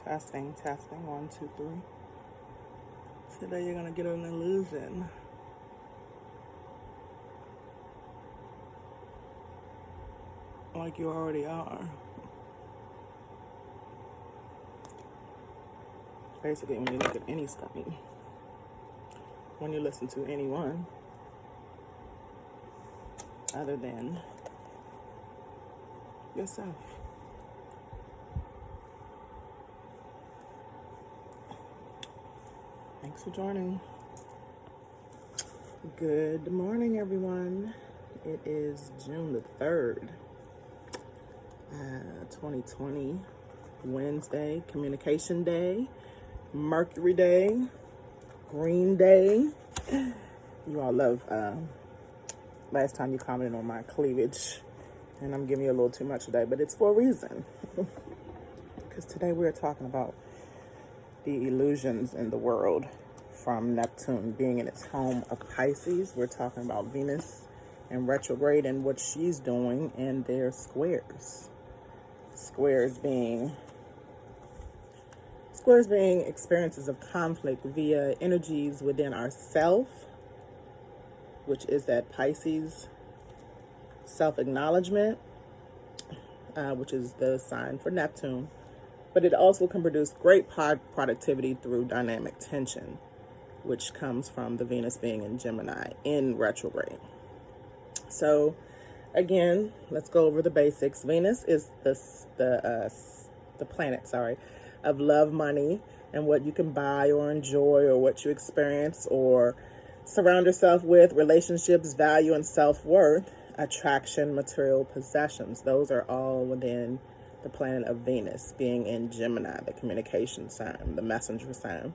Testing, testing, 1, 2, 3. Today you're gonna get an illusion. Like you already are. Basically, when you look at any screen, when you listen to anyone other than yourself. Thanks for joining. Good morning, everyone. It is June the 3rd, 2020, Wednesday, Communication Day, Mercury Day, Green Day. You all love, last time you commented on my cleavage, and I'm giving you a little too much today, but it's for a reason. Because today we're talking about the illusions in the world from Neptune being in its home of Pisces. We're talking about Venus in retrograde and what she's doing in their squares. Squares being experiences of conflict via energies within ourself, which is that Pisces self-acknowledgement, which is the sign for Neptune. But it also can produce great productivity through dynamic tension, which comes from the Venus being in Gemini in retrograde. So, again, let's go over the basics. Venus is the planet, of love, money, and what you can buy or enjoy or what you experience or surround yourself with, relationships, value, and self-worth, attraction, material possessions. Those are all within the planet of Venus being in Gemini, the communication sign, the messenger sign.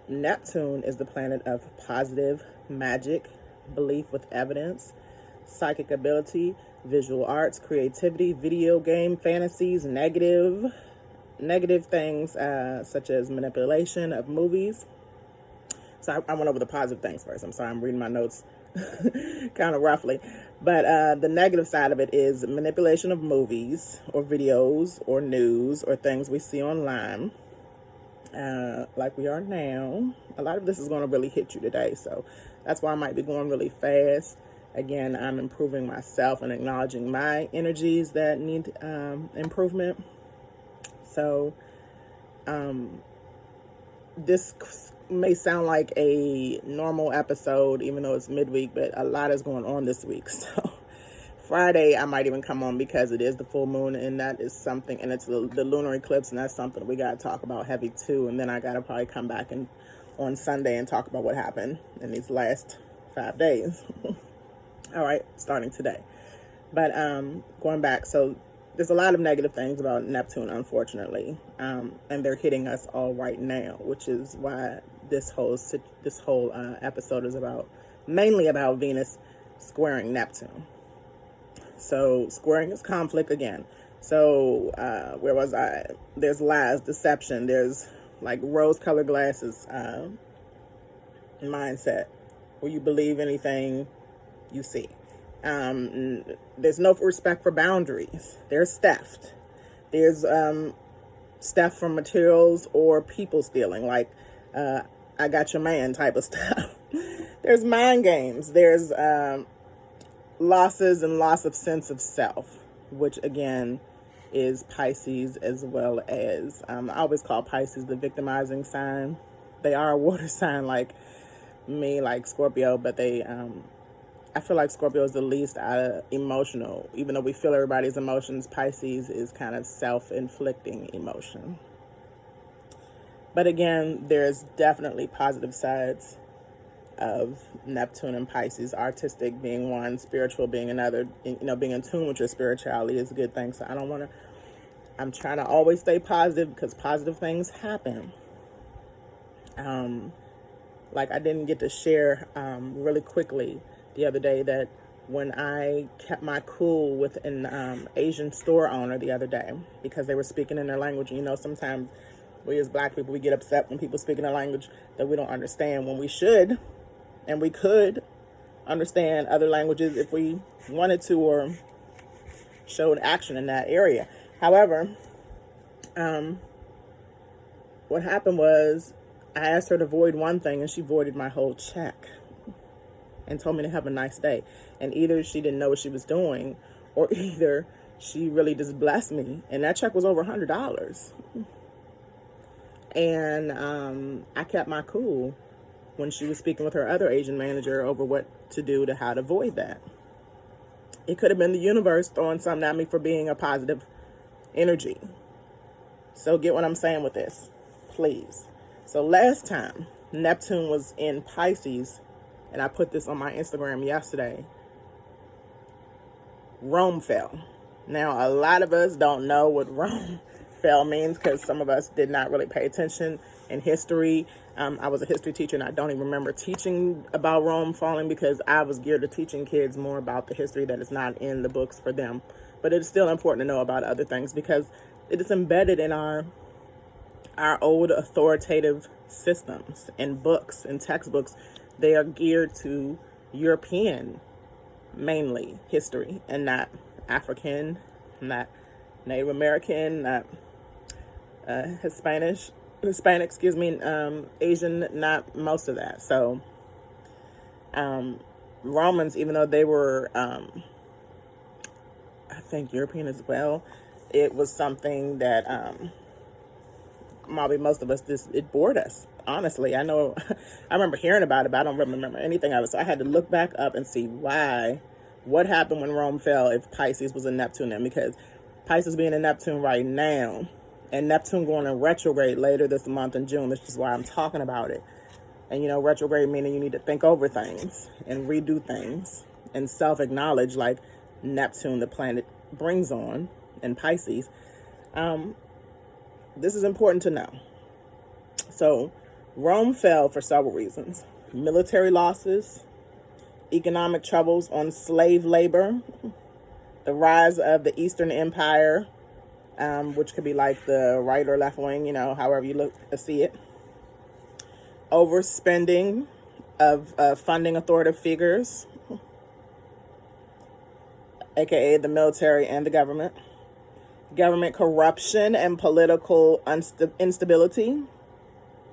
Neptune is the planet of positive magic, belief with evidence, psychic ability, visual arts, creativity, video game fantasies, negative things such as manipulation of movies. So I went over the positive things first. I'm sorry, I'm reading my notes kind of roughly. But the negative side of it is manipulation of movies or videos or news or things we see online, like we are now. A lot of this is going to really hit you today. So that's why I might be going really fast. Again, I'm improving myself and acknowledging my energies that need improvement. So this may sound like a normal episode, even though it's midweek, but a lot is going on this week. So Friday, I might even come on because it is the full moon, and that is something, and it's the lunar eclipse, and that's something we got to talk about heavy too. And then I got to probably come back on Sunday and talk about what happened in these last 5 days. All right, starting today. But going back, so there's a lot of negative things about Neptune, unfortunately, and they're hitting us all right now, which is why this whole episode is mainly about Venus squaring Neptune. So squaring is conflict again. So where was I? There's lies, deception. There's like rose-colored glasses mindset, where you believe anything you see. There's no respect for boundaries. There's theft. There's theft from materials or people stealing, like I got your man type of stuff. There's mind games. There's losses and loss of sense of self, which again is Pisces, as well as I always call Pisces the victimizing sign. They are a water sign like me, like Scorpio, but they I feel like Scorpio is the least emotional. Even though we feel everybody's emotions, Pisces is kind of self-inflicting emotion. But again, there's definitely positive sides of Neptune and Pisces, artistic being one, spiritual being another. Being in tune with your spirituality is a good thing. So I'm trying to always stay positive because positive things happen. Like I didn't get to share really quickly the other day that when I kept my cool with an Asian store owner the other day because they were speaking in their language. Sometimes we as Black people, we get upset when people speak in a language that we don't understand, when we should and we could understand other languages if we wanted to or showed action in that area. However, what happened was I asked her to void one thing and she voided my whole check and told me to have a nice day. And either she didn't know what she was doing, or either she really just blessed me. And that check was over $100. And I kept my cool when she was speaking with her other Asian manager over what to do to how to void that. It could have been the universe throwing something at me for being a positive energy. So get what I'm saying with this, please. So last time Neptune was in Pisces, and I put this on my Instagram yesterday, Rome fell. Now, a lot of us don't know what Rome fell means because some of us did not really pay attention in history. I was a history teacher and I don't even remember teaching about Rome falling because I was geared to teaching kids more about the history that is not in the books for them. But it's still important to know about other things because it is embedded in our old authoritative systems and books and textbooks. They are geared to European, mainly, history and not African, not Native American, not Hispanic, Asian, not most of that. So Romans, even though they were, I think European as well, it was something that probably most of us, it bored us. Honestly, I know, I remember hearing about it, but I don't remember anything of it. So I had to look back up and see what happened when Rome fell if Pisces was a Neptune then, because Pisces being a Neptune right now, and Neptune going in retrograde later this month in June, which is why I'm talking about it. And, retrograde meaning you need to think over things and redo things and self-acknowledge like Neptune, the planet, brings on in Pisces. This is important to know. So Rome fell for several reasons. Military losses, economic troubles on slave labor, the rise of the Eastern Empire, which could be like the right or left wing, however you look to see it. Overspending of funding authoritative figures, aka the military and the government. Government corruption and political instability.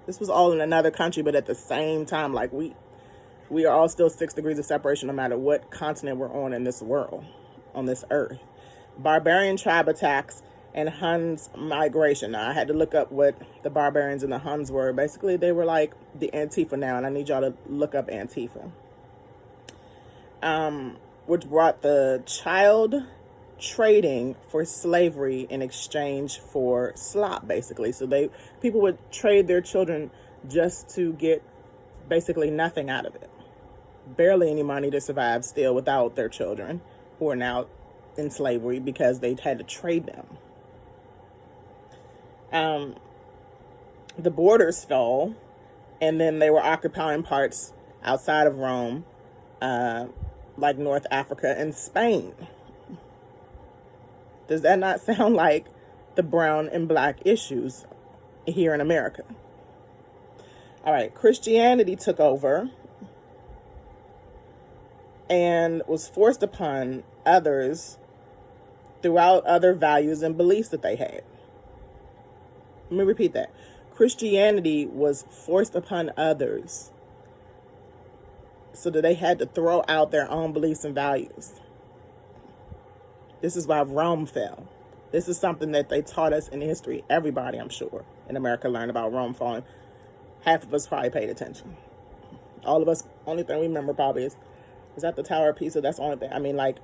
This was all in another country, but at the same time, like we are all still 6 degrees of separation no matter what continent we're on in this world, on this earth. Barbarian tribe attacks and Huns migration. Now, I had to look up what the barbarians and the Huns were. Basically, they were like the Antifa now, and I need y'all to look up Antifa. Which brought the child trading for slavery in exchange for slop, basically. So people would trade their children just to get basically nothing out of it. Barely any money to survive still without their children, who are now in slavery because they had to trade them. The borders fell, and then they were occupying parts outside of Rome, like North Africa and Spain. Does that not sound like the brown and black issues here in America? All right, Christianity took over and was forced upon others throughout other values and beliefs that they had. Let me repeat that. Christianity was forced upon others so that they had to throw out their own beliefs and values. This is why Rome fell. This is something that they taught us in history. Everybody, I'm sure, in America learned about Rome falling. Half of us probably paid attention. All of us, only thing we remember probably is that the Tower of Pisa? That's the only thing. I mean, like,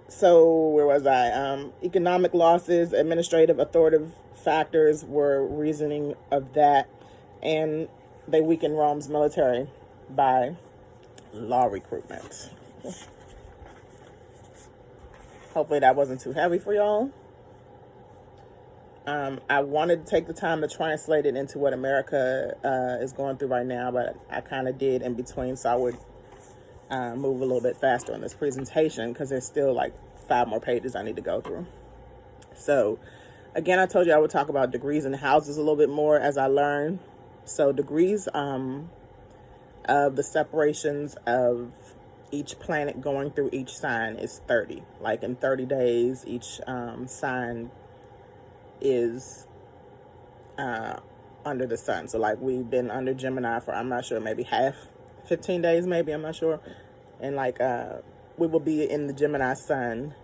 so where was I? Economic losses, administrative authoritative factors were reasoning of that, and they weakened Rome's military by law recruitment. Hopefully that wasn't too heavy for y'all. I wanted to take the time to translate it into what America is going through right now, but I kind of did in between, so I would move a little bit faster on this presentation because there's still like 5 more pages I need to go through. So again, I told you I would talk about degrees and houses a little bit more as I learn. So degrees of the separations of each planet going through each sign is 30. Like in 30 days, each sign is under the sun. So like we've been under Gemini for, I'm not sure, maybe half, 15 days maybe, I'm not sure. And like we will be in the Gemini sun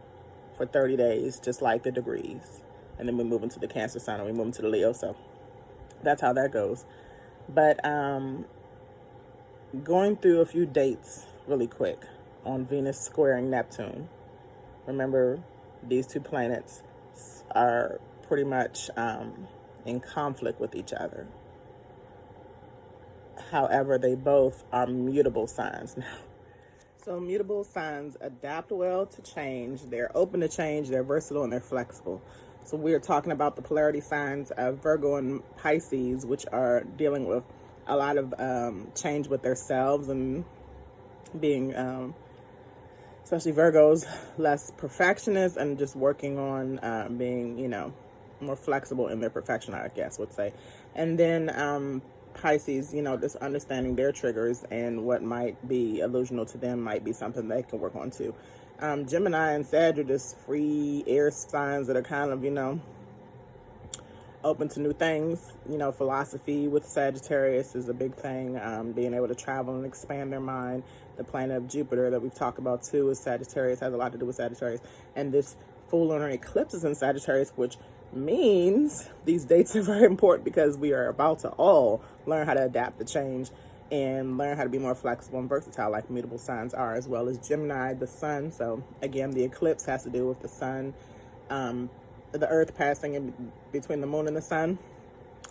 for 30 days, just like the degrees. And then we move into the Cancer sun and we move into the Leo. So that's how that goes. But going through a few dates really quick on Venus squaring Neptune. Remember, these two planets are pretty much in conflict with each other. However, they both are mutable signs now. So mutable signs adapt well to change. They're open to change. They're versatile and they're flexible. So we're talking about the polarity signs of Virgo and Pisces, which are dealing with a lot of change with themselves and being, especially Virgos, less perfectionist and just working on being, more flexible in their perfection, I guess would say. And then Pisces, just understanding their triggers and what might be illusional to them might be something they can work on too. Gemini and Sag are just free air signs that are kind of, open to new things. Philosophy with Sagittarius is a big thing. Being able to travel and expand their mind. The planet of Jupiter that we've talked about too is Sagittarius, has a lot to do with Sagittarius. And this full lunar eclipse is in Sagittarius, which means these dates are very important because we are about to all learn how to adapt to change and learn how to be more flexible and versatile like mutable signs are, as well as Gemini, the sun. So again, the eclipse has to do with the sun, the earth passing in between the moon and the sun,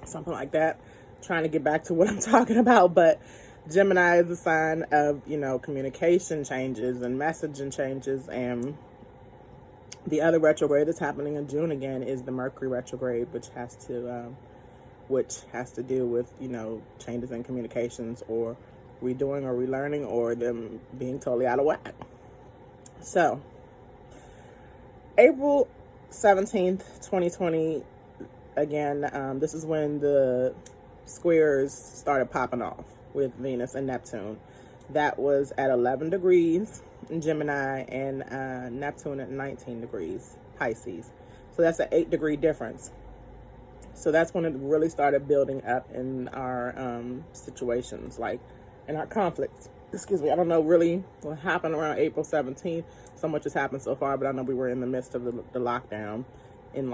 something like that. Trying to get back to what I'm talking about, but Gemini is the sign of, communication changes and messaging changes. And the other retrograde that's happening in June again is the Mercury retrograde, which has to do with, changes in communications or redoing or relearning or them being totally out of whack. So April 17th, 2020, again, this is when the squares started popping off with Venus and Neptune. That was at 11 degrees in Gemini and Neptune at 19 degrees Pisces. So that's an 8-degree difference. So that's when it really started building up in our situations, like in our conflicts. Excuse me, I don't know really what happened around April 17th. So much has happened so far, but I know we were in the midst of the lockdown. And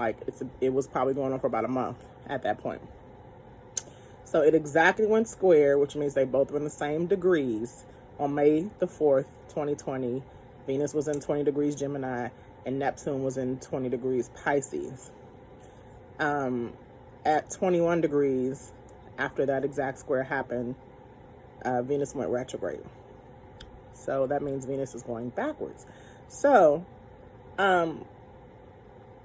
it was probably going on for about a month at that point. So it exactly went square, which means they both were in the same degrees. On May the 4th, 2020, Venus was in 20 degrees Gemini and Neptune was in 20 degrees Pisces. At 21 degrees, after that exact square happened, Venus went retrograde. So that means Venus is going backwards. So, I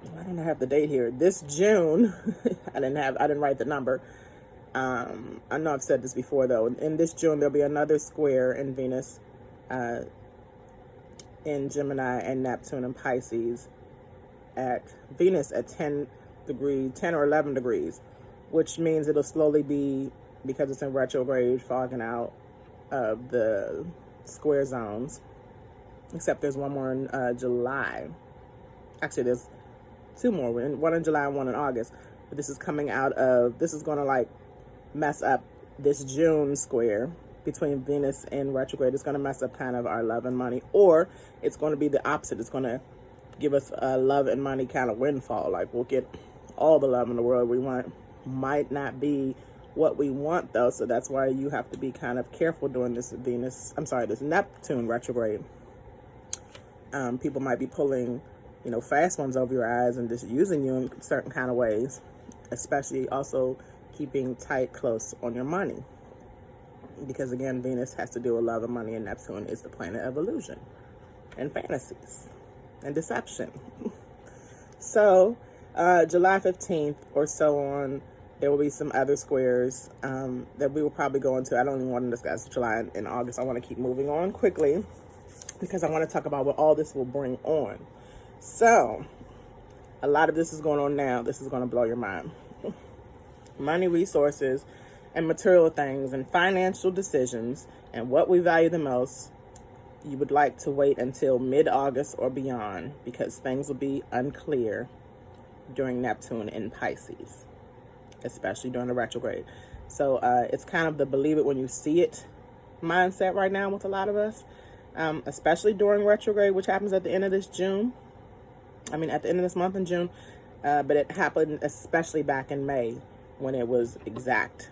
don't have the date here. This June, I didn't write the number. I know I've said this before though. In this June, there'll be another square in Venus, in Gemini and Neptune and Pisces at Venus at 10 or 11 degrees, which means it'll slowly be, because it's in retrograde, fogging out of the square zones, except there's one more in July. Actually, there's two more, one in July and one in August. But this is going to mess up this June square between Venus and retrograde. It's going to mess up kind of our love and money, or it's going to be the opposite. It's going to give us a love and money kind of windfall. Like we'll get all the love in the world we want. Might not be what we want though, so that's why you have to be kind of careful during this Neptune retrograde. People might be pulling, fast ones over your eyes and just using you in certain kind of ways, especially also keeping tight close on your money. Because again, Venus has to do with love and money, and Neptune is the planet of illusion and fantasies and deception. So July 15th or so on, there will be some other squares that we will probably go into. I don't even want to discuss July and August. I want to keep moving on quickly because I want to talk about what all this will bring on. So a lot of this is going on now. This is going to blow your mind. Money, resources, and material things and financial decisions and what we value the most you would like to wait until mid-August or beyond, because things will be unclear during Neptune in Pisces, especially during the retrograde. So it's kind of the believe it when you see it mindset right now with a lot of us, especially during retrograde, which happens at the end of this June. At the end of this month in June, but it happened especially back in May when it was exact,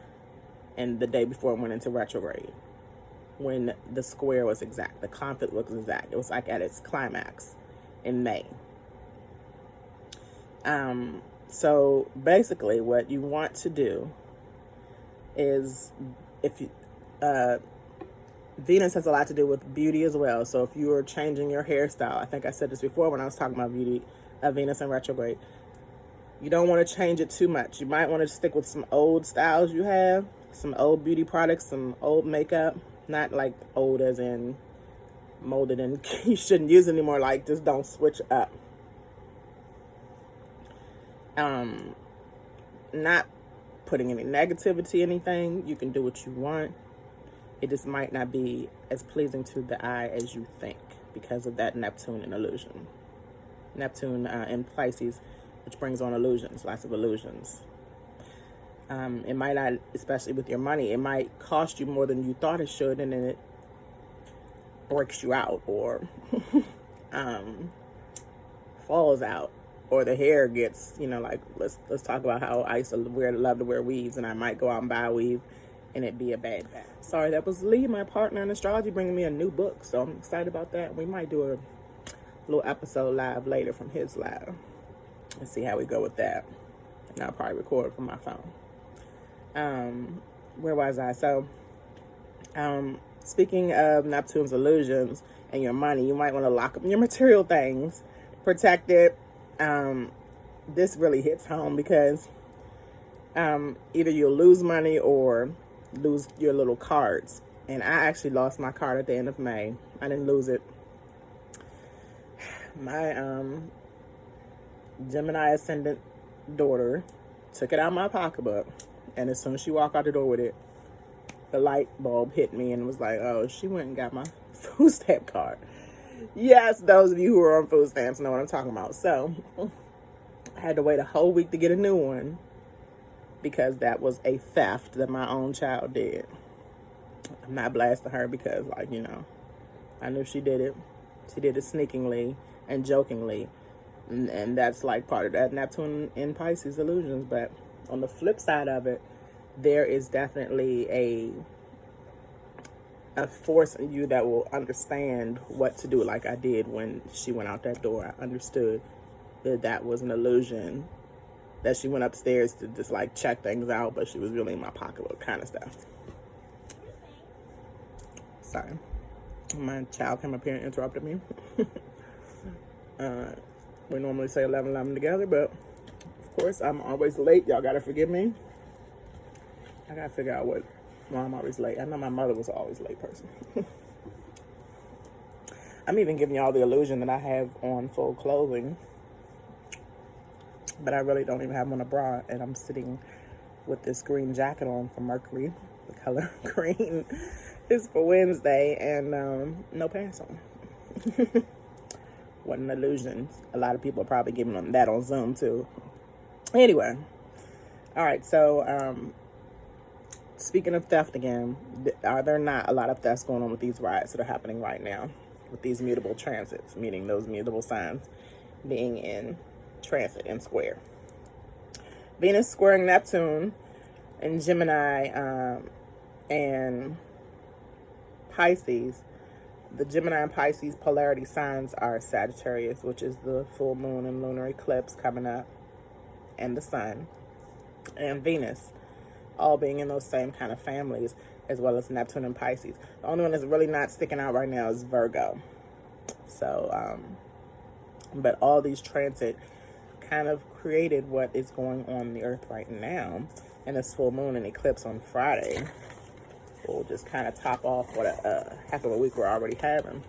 and the day before it went into retrograde, when the square was exact, the conflict was exact. It was like at its climax in May. So basically what you want to do is, if you, Venus has a lot to do with beauty as well. So if you are changing your hairstyle, I think I said this before when I was talking about beauty, Venus in retrograde, you don't want to change it too much. You might want to stick with some old styles you have, some old beauty products, some old makeup, not like old as in molded and you shouldn't use it anymore. Like, just don't switch up. Not putting any negativity, anything. You can do what you want. It just might not be as pleasing to the eye as you think because of that Neptune in illusion. Neptune in Pisces, which brings on illusions, lots of illusions. It might not, especially with your money, it might cost you more than you thought it should, and then it breaks you out, or falls out, or the hair gets, like, let's talk about how I used to love to wear weaves, and I might go out and buy a weave and it be a bad batch. Sorry, that was Lee, my partner in astrology, bringing me a new book, so I'm excited about that. We might do a little episode live later from his live and see how we go with that. And I'll probably record it from my phone. Where was I? So, speaking of Neptune's illusions and your money, you might want to lock up your material things, protect it. This really hits home because either you'll lose money or lose your little cards. And I actually lost my card at the end of May. I didn't lose it. My Gemini ascendant daughter took it out of my pocketbook, and as soon as she walked out the door with it, the light bulb hit me and was like, oh, she went and got my food stamp card. Yes, those of you who are on food stamps know what I'm talking about. So I had to wait a whole week to get a new one because that was a theft that my own child did. I'm not blasting her because, I knew she did it. She did it sneakingly and jokingly. And that's like part of that Neptune in Pisces illusions. But on the flip side of it, there is definitely a force in you that will understand what to do, like I did when she went out that door. I understood that was an illusion, that she went upstairs to just like check things out, but she was really in my pocketbook kind of stuff. Sorry. My child came up here and interrupted me. We normally say 11 together, but of course I'm always late. Y'all gotta forgive me. I gotta figure out why I'm always late. I know my mother was always a late person. I'm even giving y'all the illusion that I have on full clothing, but I really don't even have on a bra, and I'm sitting with this green jacket on from Mercury. The color green is for Wednesday, and no pants on. What an illusion. A lot of people are probably giving them that on Zoom too. Anyway, all right, so speaking of theft again, are there not a lot of thefts going on with these rides that are happening right now with these mutable transits, meaning those mutable signs being in transit in square? Venus squaring Neptune in Gemini and Pisces. The Gemini and Pisces polarity signs are Sagittarius, which is the full moon and lunar eclipse coming up, and the sun, and Venus, all being in those same kind of families, as well as Neptune and Pisces. The only one that's really not sticking out right now is Virgo. So, but all these transit kind of created what is going on in the earth right now, and this full moon and eclipse on Friday will just kind of top off what half of a week we're already having.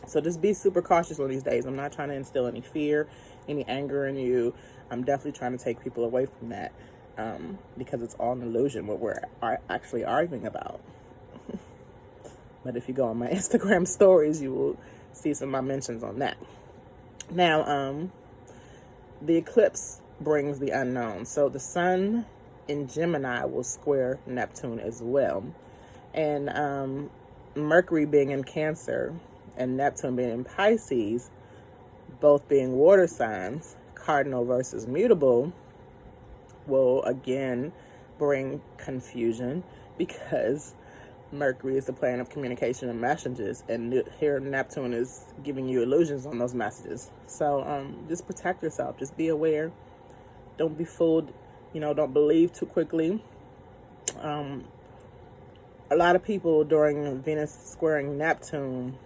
So just be super cautious on these days. I'm not trying to instill any fear, any anger in you. I'm definitely trying to take people away from that, because it's all an illusion what we're actually arguing about. But if you go on my Instagram stories, you will see some of my mentions on that. Now, the eclipse brings the unknown. So the sun in Gemini will square Neptune as well. And Mercury being in Cancer and Neptune being in Pisces, both being water signs, cardinal versus mutable, will again bring confusion because Mercury is the planet of communication and messages, and here Neptune is giving you illusions on those messages. So just protect yourself. Just be aware. Don't be fooled. Don't believe too quickly. A lot of people during Venus squaring Neptune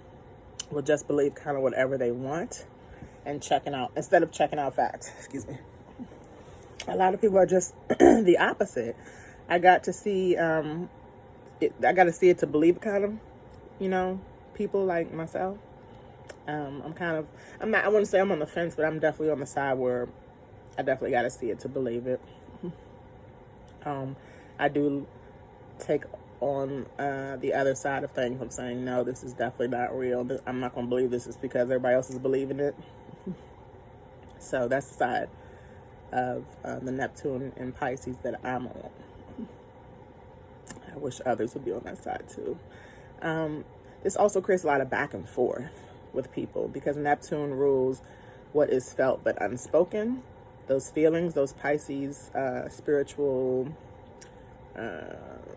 will just believe kind of whatever they want and instead of checking out facts. Excuse me. A lot of people are just the opposite. I got to see it to believe it, kind of, people like myself. I wouldn't say I'm on the fence, but I'm definitely on the side where I definitely got to see it to believe it. I do take on the other side of things. I'm saying, no, this is definitely not real. I'm not going to believe this is because everybody else is believing it. So that's the side of the Neptune and Pisces that I'm on. I wish others would be on that side too. This also creates a lot of back and forth with people because Neptune rules what is felt but unspoken. Those feelings, those Pisces spiritual,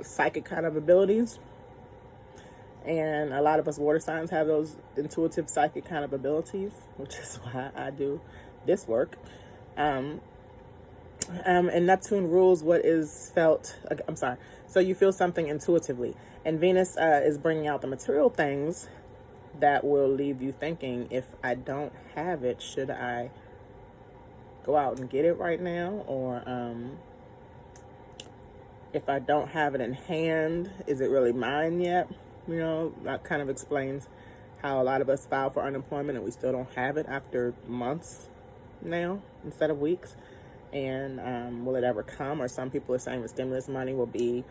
psychic kind of abilities. And a lot of us water signs have those intuitive psychic kind of abilities, which is why I do this work. And Neptune rules what is felt. So you feel something intuitively. And Venus is bringing out the material things that will leave you thinking, if I don't have it, should I go out and get it right now? Or if I don't have it in hand, is it really mine yet? That kind of explains how a lot of us file for unemployment and we still don't have it after months now instead of weeks. And will it ever come? Or some people are saying the stimulus money will be,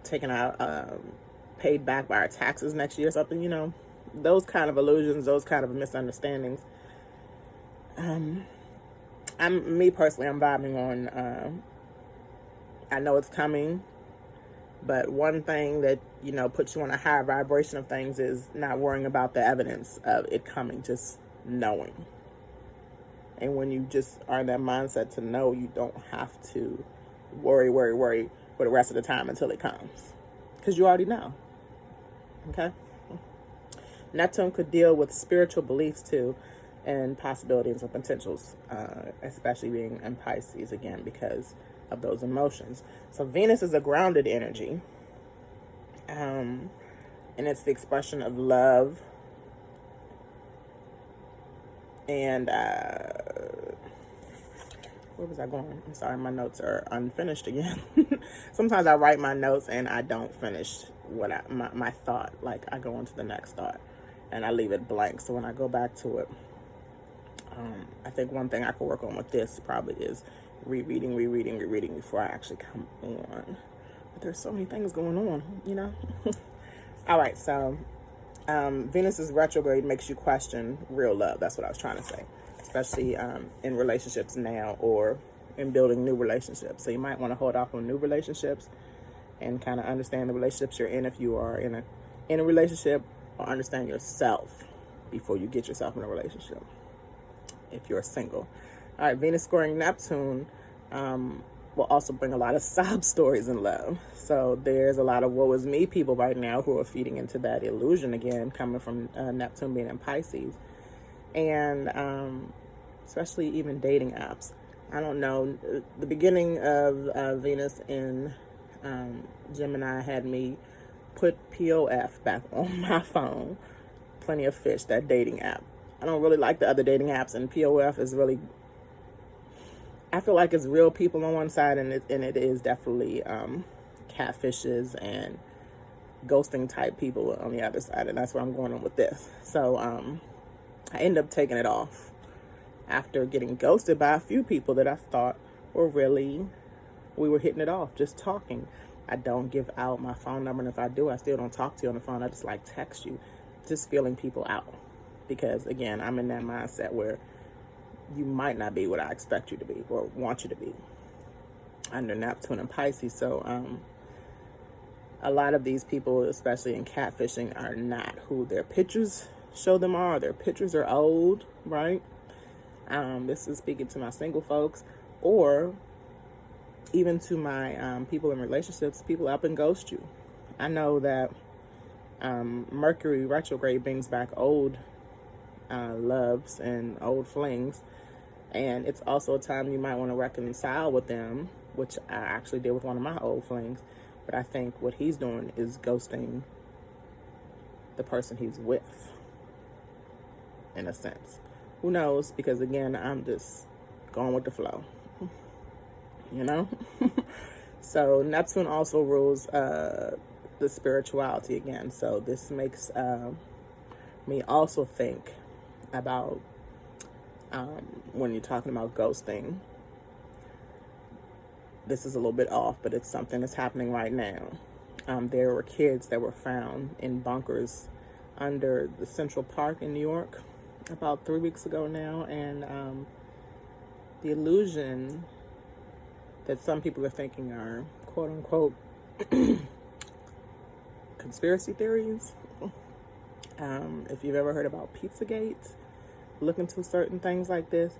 taken out, paid back by our taxes next year or something, those kind of illusions, those kind of misunderstandings. Me personally, I'm vibing on, I know it's coming, but one thing that, puts you on a higher vibration of things is not worrying about the evidence of it coming, just knowing. And when you just are in that mindset to know, you don't have to worry for the rest of the time until it comes. Because you already know. Okay? Neptune could deal with spiritual beliefs too, and possibilities and potentials, especially being in Pisces again because of those emotions. So Venus is a grounded energy. And it's the expression of love. And where was I going? I'm sorry, my notes are unfinished again. Sometimes I write my notes and I don't finish my thought. Like I go on to the next thought and I leave it blank. So when I go back to it, I think one thing I could work on with this probably is rereading before I actually come on. But there's so many things going on, All right, so Venus's retrograde makes you question real love. That's what I was trying to say, especially in relationships now or in building new relationships. So you might want to hold off on new relationships and kind of understand the relationships you're in if you are in a relationship, or understand yourself before you get yourself in a relationship if you're single. All right, Venus squaring Neptune will also bring a lot of sob stories in love. So there's a lot of woe is me people right now who are feeding into that illusion again, coming from Neptune being in Pisces. And especially even dating apps. I don't know, the beginning of Venus in Gemini had me put POF back on my phone. Plenty of Fish, that dating app. I don't really like the other dating apps, and POF is really, I feel like it's real people on one side, and it is definitely catfishes and ghosting type people on the other side, and that's where I'm going on with this. So I ended up taking it off after getting ghosted by a few people that I thought were really, we were hitting it off, just talking. I don't give out my phone number, and if I do, I still don't talk to you on the phone. I just like text you, just feeling people out. Because again, I'm in that mindset where you might not be what I expect you to be or want you to be under Neptune and Pisces. So a lot of these people, especially in catfishing, are not who their pictures show them are. Their pictures are old, right? This is speaking to my single folks, or even to my people in relationships. People up and ghost you. I know that Mercury retrograde brings back old loves and old flings, and it's also a time you might want to reconcile with them, which I actually did with one of my old flings. But I think what he's doing is ghosting the person he's with, in a sense. Who knows? Because again, I'm just going with the flow, you know? So Neptune also rules the spirituality again. So this makes me also think about when you're talking about ghosting. This is a little bit off, but it's something that's happening right now. There were kids that were found in bunkers under the Central Park in New York about 3 weeks ago now, and the illusion that some people are thinking are quote unquote conspiracy theories. If you've ever heard about Pizzagate, look into certain things like this.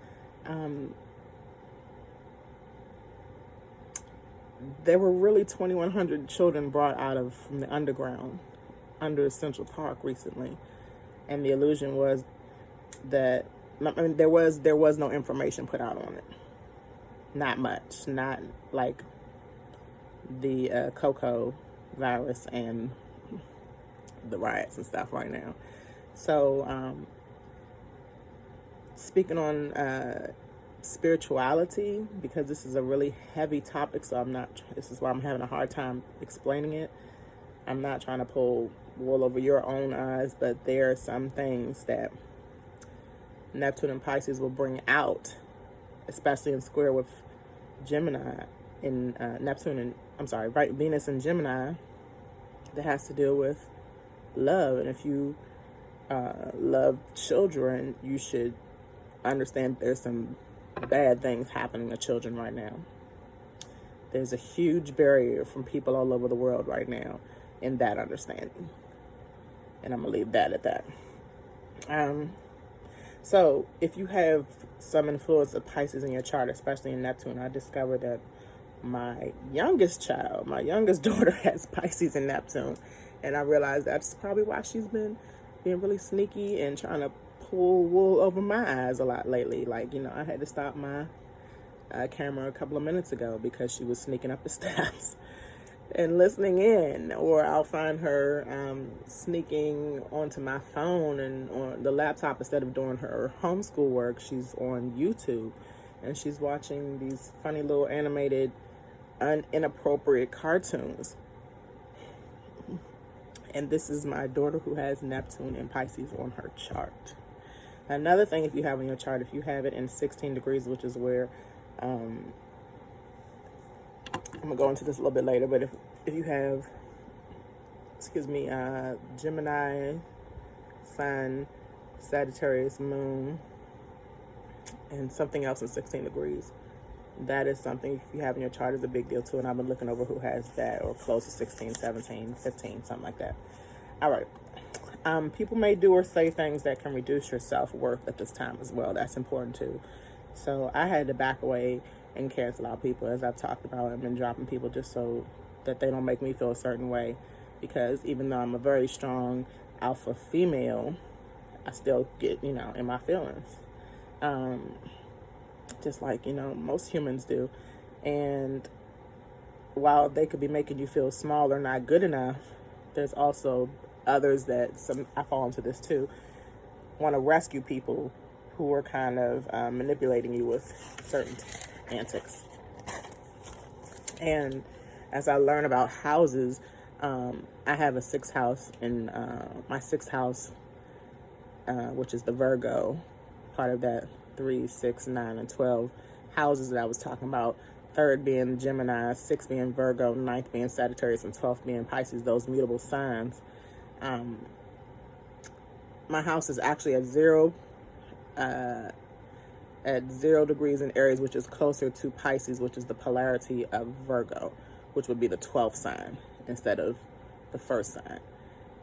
There were really 2,100 children brought out from the underground under Central Park recently, and the illusion was that there was no information put out on it. Not much, not like the Coco virus and the riots and stuff right now. So speaking on spirituality, because this is a really heavy topic, so this is why I'm having a hard time explaining it. I'm not trying to pull wool over your own eyes, but there are some things that Neptune and Pisces will bring out, especially in square with Gemini in Venus and Gemini, that has to deal with love. And if you love children, you should understand there's some bad things happening to children right now. There's a huge barrier from people all over the world right now in that understanding. And I'm going to leave that at that. So if you have some influence of Pisces in your chart, especially in Neptune, I discovered that my youngest daughter has Pisces and Neptune. And I realized that's probably why she's been being really sneaky and trying to pull wool over my eyes a lot lately. Like, I had to stop my camera a couple of minutes ago because she was sneaking up the steps and listening in. Or I'll find her sneaking onto my phone and on the laptop. Instead of doing her homeschool work, she's on YouTube and she's watching these funny little animated inappropriate cartoons. And this is my daughter who has Neptune and Pisces on her chart. Another thing, if you have in your chart, if you have it in 16 degrees, which is where, I'm going to go into this a little bit later, but if you have, Gemini, Sun, Sagittarius, Moon, and something else in 16 degrees, that is something, if you have in your chart, is a big deal too. And I've been looking over who has that, or close to 16, 17, 15, something like that. All right. People may do or say things that can reduce your self-worth at this time as well. That's important too. So I had to back away and cancel out people, as I've talked about. I've been dropping people just so that they don't make me feel a certain way, because even though I'm a very strong alpha female, I still get, in my feelings. Just like, most humans do. And while they could be making you feel small or not good enough, there's also others that, I fall into this too, want to rescue people who are kind of manipulating you with certain antics. And as I learn about houses, I have a sixth house in my sixth house, which is the Virgo part of that 3, 6, 9, and 12 houses that I was talking about. third being Gemini, sixth being Virgo, ninth being Sagittarius, and 12th being Pisces, those mutable signs. My house is actually at 0 degrees in Aries, which is closer to Pisces, which is the polarity of Virgo, which would be the 12th sign instead of the first sign.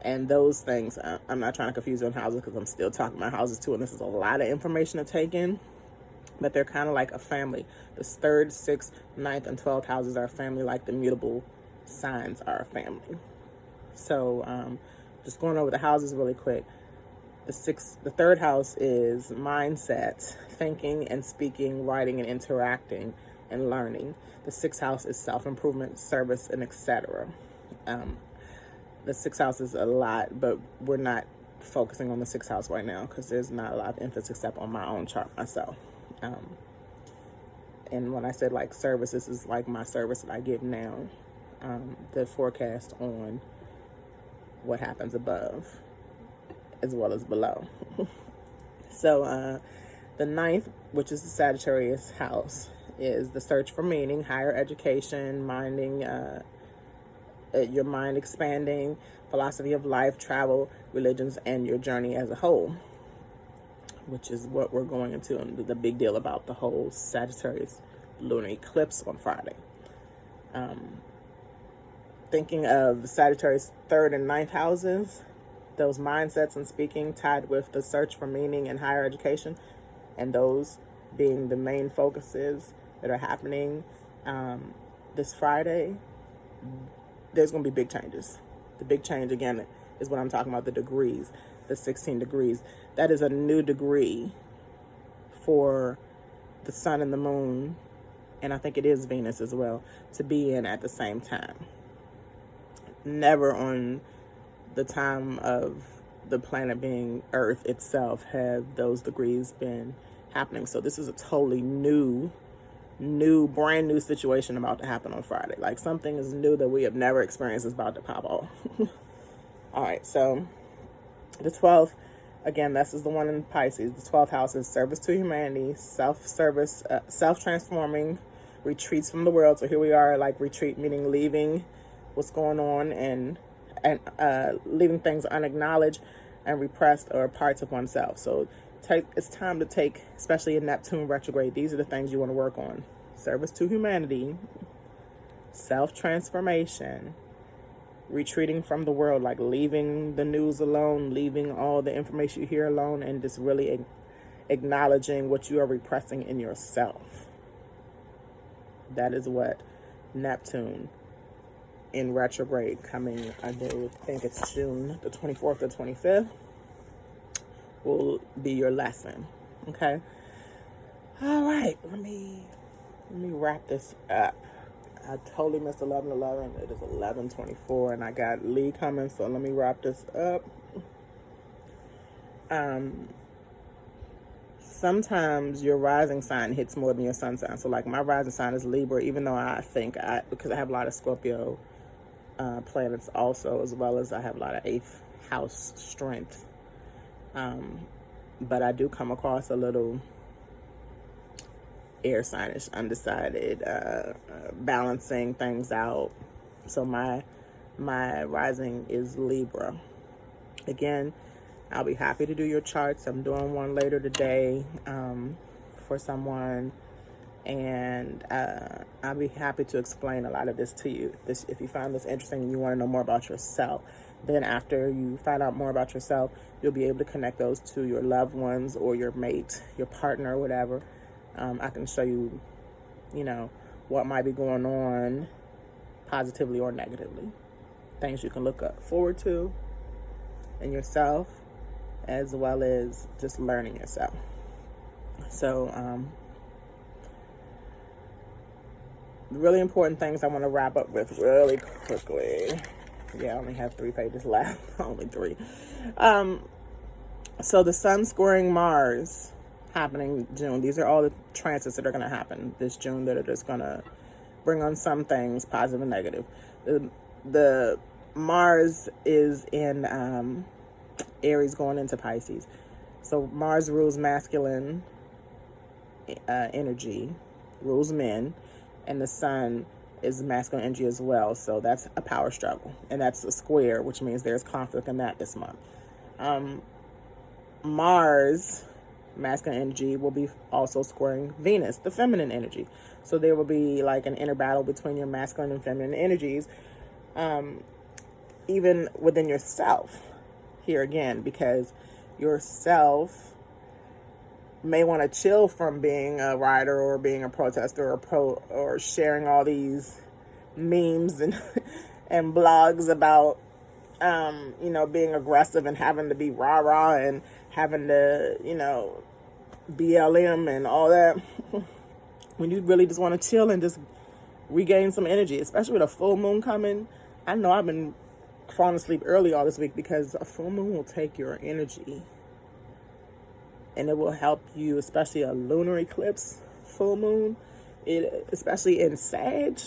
And those things, I'm not trying to confuse you on houses because I'm still talking about houses too, and this is a lot of information to take in, but they're kind of like a family. The 3rd, 6th, 9th, and 12th houses are a family, like the mutable signs are a family. So just going over the houses really quick. The 3rd house is mindset, thinking and speaking, writing and interacting and learning. The 6th house is self-improvement, service, and etc. The 6th house is a lot, but we're not focusing on the 6th house right now because there's not a lot of emphasis except on my own chart myself. And when I said like service, this is like my service that I give now, the forecast on what happens above as well as below. So the 9th, which is the Sagittarius house, is the search for meaning, higher education, minding, your mind expanding, philosophy of life, travel, religions, and your journey as a whole, which is what we're going into, and the big deal about the whole Sagittarius lunar eclipse on Friday. Thinking of Sagittarius 3rd and 9th houses, those mindsets and speaking tied with the search for meaning and higher education, and those being the main focuses that are happening this Friday, there's going to be big changes. The big change, again, is what I'm talking about, the degrees, the 16 degrees. That is a new degree for the sun and the moon, and I think it is Venus as well, to be in at the same time. Never on the time of the planet being Earth itself have those degrees been happening. So this is a totally brand new situation about to happen on Friday. Like something is new that we have never experienced is about to pop off. All right, so the 12th, again, this is the one in Pisces. The 12th house is service to humanity, self-service, self-transforming, retreats from the world. So here we are, like retreat, meaning leaving what's going on and leaving things unacknowledged and repressed or parts of oneself. So it's time to take, especially in Neptune retrograde, these are the things you want to work on. Service to humanity, self-transformation, retreating from the world, like leaving the news alone, leaving all the information you hear alone, and just really acknowledging what you are repressing in yourself. That is what Neptune in retrograde coming, I think it's June the 24th or 25th, will be your lesson. Okay. All right. Let me wrap this up. I totally missed 11:11. It is 11:24, and I got Lee coming. So let me wrap this up. Sometimes your rising sign hits more than your sun sign. So like my rising sign is Libra, even though because I have a lot of Scorpio planets also, as well as I have a lot of 8th house strength. But I do come across a little air signish, undecided, balancing things out. So my rising is Libra. Again, I'll be happy to do your charts. I'm doing one later today for someone, and I'll be happy to explain a lot of this to you. If you find this interesting and you want to know more about yourself, then after you find out more about yourself, you'll be able to connect those to your loved ones or your mate, your partner, or whatever. I can show you, what might be going on positively or negatively. Things you can look forward to in yourself, as well as just learning yourself. So, really important things I want to wrap up with really quickly. Yeah, I only have 3 pages left. Only 3. So the sun squaring Mars happening June. These are all the transits that are going to happen this June that are just going to bring on some things, positive and negative. The Mars is in Aries going into Pisces. So Mars rules masculine energy, rules men, and the sun is masculine energy as well. So that's a power struggle, and that's a square, which means there's conflict in that this month. Mars, masculine energy, will be also squaring Venus, the feminine energy. So there will be like an inner battle between your masculine and feminine energies, even within yourself here again, because yourself may want to chill from being a writer or being a protester or sharing all these memes and and blogs about being aggressive and having to be rah-rah and having to BLM and all that, when you really just want to chill and just regain some energy, especially with a full moon coming. I know I've been falling asleep early all this week because a full moon will take your energy and it will help you, especially a lunar eclipse full moon, especially in Sag.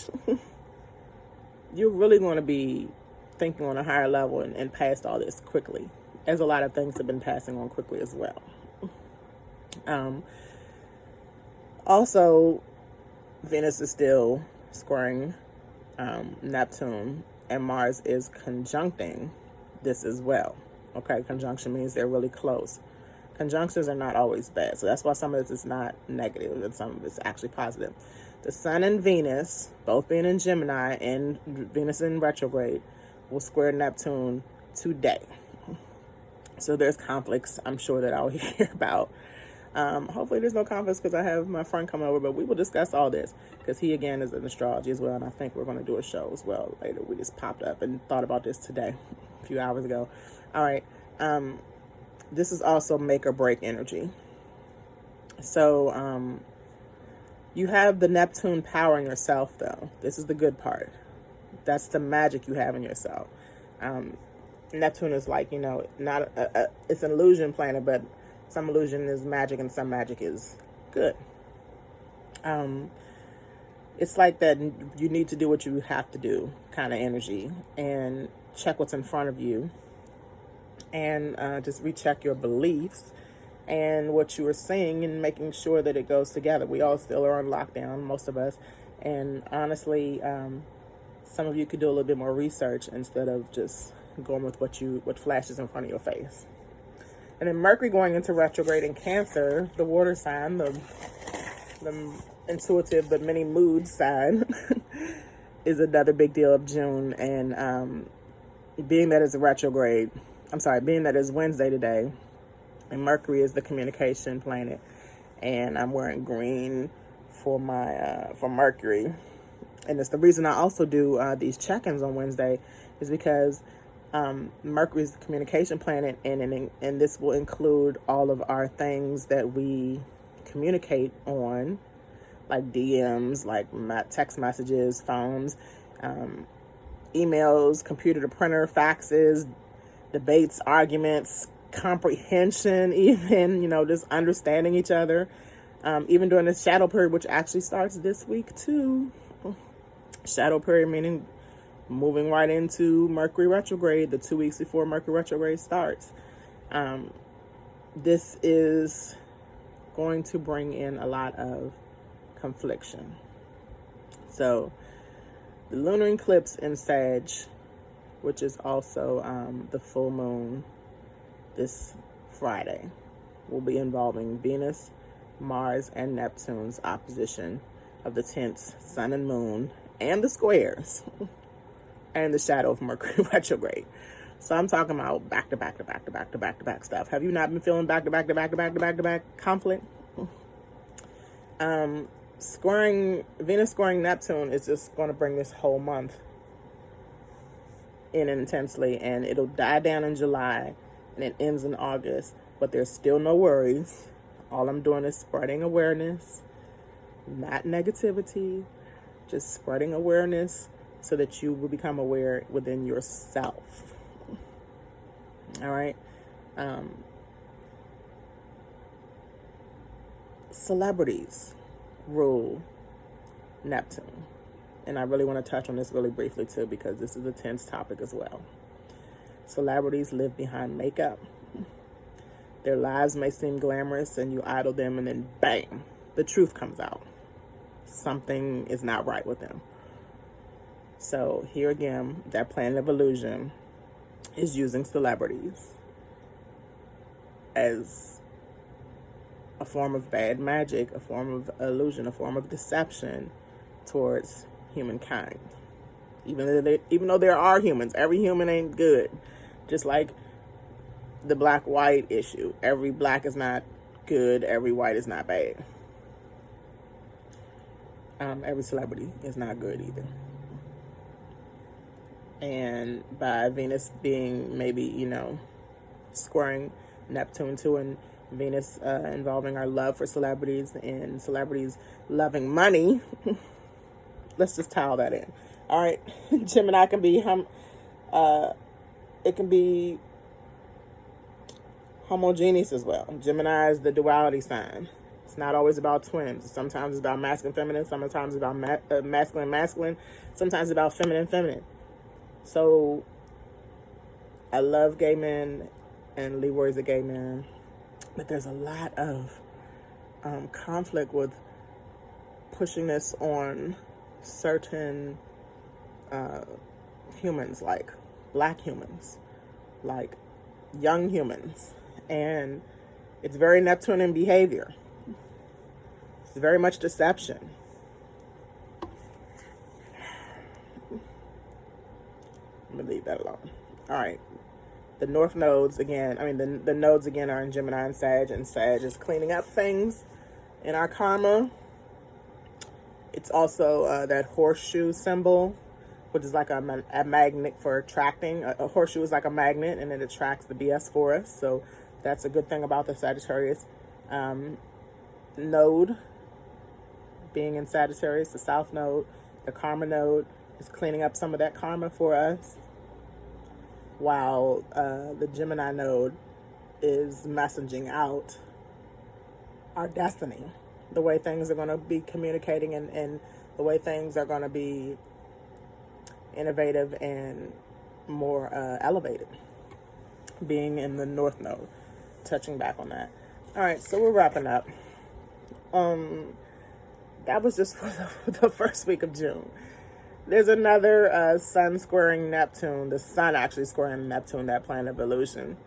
You're really going to be thinking on a higher level and past all this quickly, as a lot of things have been passing on quickly as well. Also, Venus is still squaring Neptune, and Mars is conjuncting this as well. Okay, conjunction means they're really close. Conjunctions are not always bad, so that's why some of this is not negative and some of it's actually positive. The Sun and Venus, both being in Gemini and Venus in retrograde, will square Neptune today. So there's conflicts, I'm sure, that I'll hear about. Hopefully there's no conflicts because I have my friend coming over, but we will discuss all this because he, again, is in astrology as well, and I think we're going to do a show as well later. We just popped up and thought about this today, a few hours ago. All right. This is also make or break energy. So you have the Neptune power in yourself, though. This is the good part. That's the magic you have in yourself. Neptune is like, not it's an illusion planet, but some illusion is magic and some magic is good. It's like that you need to do what you have to do kind of energy and check what's in front of you and just recheck your beliefs and what you are saying and making sure that it goes together. We all still are on lockdown, most of us. And honestly, some of you could do a little bit more research instead of just going with what flashes in front of your face. And then Mercury going into retrograde in Cancer, the water sign, the intuitive but many mood sign, is another big deal of June. And being that it's Wednesday today, and Mercury is the communication planet, and I'm wearing green for my for Mercury. And it's the reason I also do these check-ins on Wednesday is because Mercury is the communication planet, and this will include all of our things that we communicate on, like DMs, like text messages, phones, emails, computer to printer, faxes, debates, arguments, comprehension, even, just understanding each other, even during this shadow period, which actually starts this week too. Shadow period meaning moving right into Mercury retrograde, the 2 weeks before Mercury retrograde starts. This is going to bring in a lot of confliction. So the lunar eclipse in Sag, which is also the full moon this Friday, will be involving Venus, Mars, and Neptune's opposition of the tenths, Sun and Moon, and the squares, and the shadow of Mercury retrograde. So I'm talking about back to back to back to back to back to back stuff. Have you not been feeling back to back to back to back to back to back conflict? Venus squaring Neptune is just going to bring this whole month in intensely, and it'll die down in July and it ends in August, but there's still no worries. All I'm doing is spreading awareness, not negativity, just spreading awareness so that you will become aware within yourself. All right. Celebrities rule Neptune. And I really want to touch on this really briefly too, because this is a tense topic as well. Celebrities live behind makeup. Their lives may seem glamorous and you idol them, and then bang, the truth comes out. something is not right with them. So here again, that planet of illusion is using celebrities as a form of bad magic, a form of illusion, a form of deception towards humankind. Even though there are humans, every human ain't good. Just like the black-white issue. Every black is not good, every white is not bad. Every celebrity is not good either. And by Venus being maybe, squaring Neptune too, and Venus involving our love for celebrities and celebrities loving money, let's just tie all that in. All right, Gemini can be it can be homogeneous as well. Gemini is the duality sign. It's not always about twins. Sometimes it's about masculine, feminine. Sometimes it's about masculine, masculine. Sometimes it's about feminine, feminine. So I love gay men, and Leroy is a gay man, but there's a lot of conflict with pushing this on certain humans, like black humans, like young humans, and it's very Neptunian behavior. It's very much deception. I'm gonna leave that alone. All right, the North nodes again. The nodes again are in Gemini and Sag is cleaning up things in our karma. It's also that horseshoe symbol, which is like a magnet for attracting. A horseshoe is like a magnet, and it attracts the BS for us. So that's a good thing about the Sagittarius node being in Sagittarius. The South node, the karma node, is cleaning up some of that karma for us, while the Gemini node is messaging out our destiny, the way things are going to be communicating, and the way things are going to be innovative and more elevated, being in the North node, touching back on that. All right, so we're wrapping up. That was just for the first week of June. There's another sun squaring Neptune, the sun actually squaring Neptune, that planet of illusion,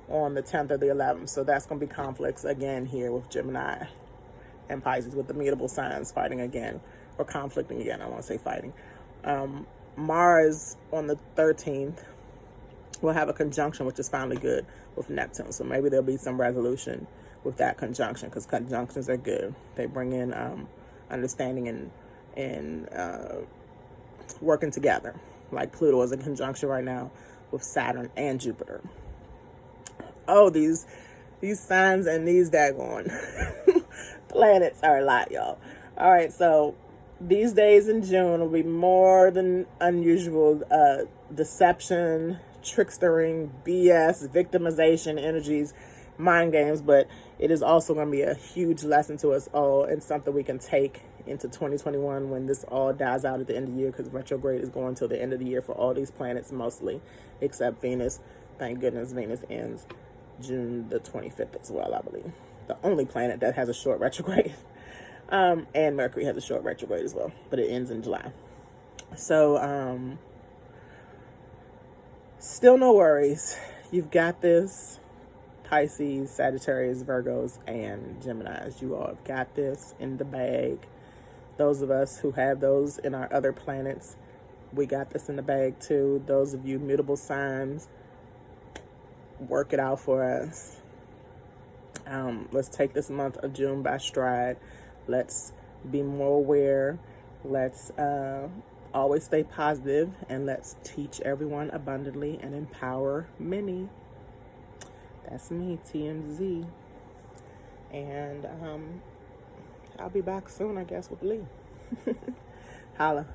on the 10th or the 11th. So that's going to be conflicts again here with Gemini and Pisces, with the mutable signs fighting again, or conflicting again. I want to say fighting. Mars on the 13th will have a conjunction, which is finally good, with Neptune. So maybe there'll be some resolution with that conjunction, because conjunctions are good. They bring in understanding and working together. Like Pluto is in conjunction right now with Saturn and Jupiter. Oh, these signs and these daggone planets are a lot, y'all. All right, so these days in June will be more than unusual deception, trickstering, BS, victimization energies, mind games, but it is also going to be a huge lesson to us all, and something we can take into 2021 when this all dies out at the end of the year, because retrograde is going till the end of the year for all these planets, mostly except Venus. Thank goodness Venus ends June the 25th as well, I believe. The only planet that has a short retrograde. And Mercury has a short retrograde as well, but it ends in July. So still no worries. You've got this. Pisces, Sagittarius, Virgos, and Geminis. You all have got this in the bag. Those of us who have those in our other planets, we got this in the bag too. Those of you mutable signs, work it out for us. Let's take this month of June by stride. Let's be more aware. Let's always stay positive, and let's teach everyone abundantly and empower many. That's me, TMZ. And I'll be back soon, I guess, with Lee. Holla.